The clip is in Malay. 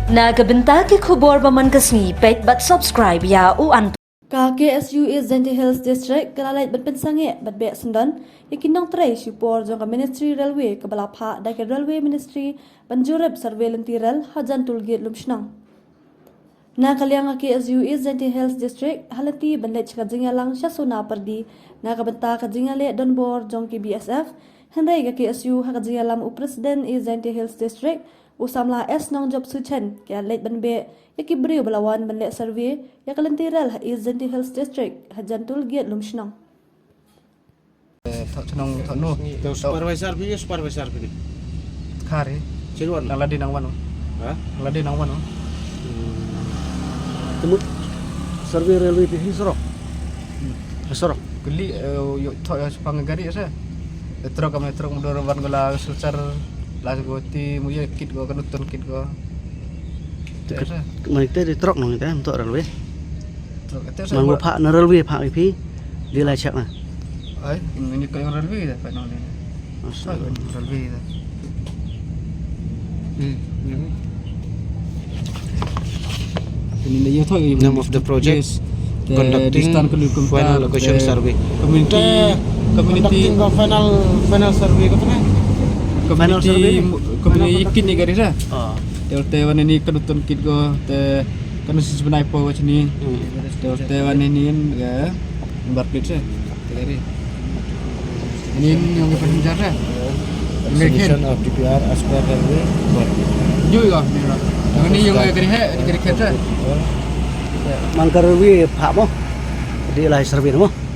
Nagabenta ke khubor baman kasni page but subscribe ya u an KSU is Zenti Hills District kalalait bat pensange bat be sendan yakinong tray support jong Ministry Railway kabalapha da ke Railway Ministry banjurab surveillance tiral hajan tulgit lumshnang na kalyang KSU is Zenti Hills District halati banlet kajinga lang syasuna perdi na kabenta kajinga le donbor jong ki BSF hendai ka KSU hakajinga lam u President is Zenti Hills District usamla S nong job suchen kya let banbe yaki beriu belawan banle survey ya kalantiral is Zenti Hills District hajantul giat lumshnang Senang no supervisor bi kare Ciruan ladi nang wano ha ladi nang wano temut survey railway pi sorok geli yo pang gari sa truk kami truk mundur ban gola sulcar las goti muya kit go kanutun kit go mình tới đi trọc nó người ta làm tội railway truk itu mà ngô phạ nó railway phạ cái phí đi lại chắc này ai ini kayak railway dah pak nol ini railway dah ini dia tu name of the project conducting final location survey community conducting final survey ko na community ikin ni garis ah te wan ini kanutun kit go te kanusis benai po sini te wan ini ya barclay se te ini yang berpenjar ya submission of DPR as per railway board juga yang ini yang kiri kiri mang cái railway phạ không đi lại survey đúng không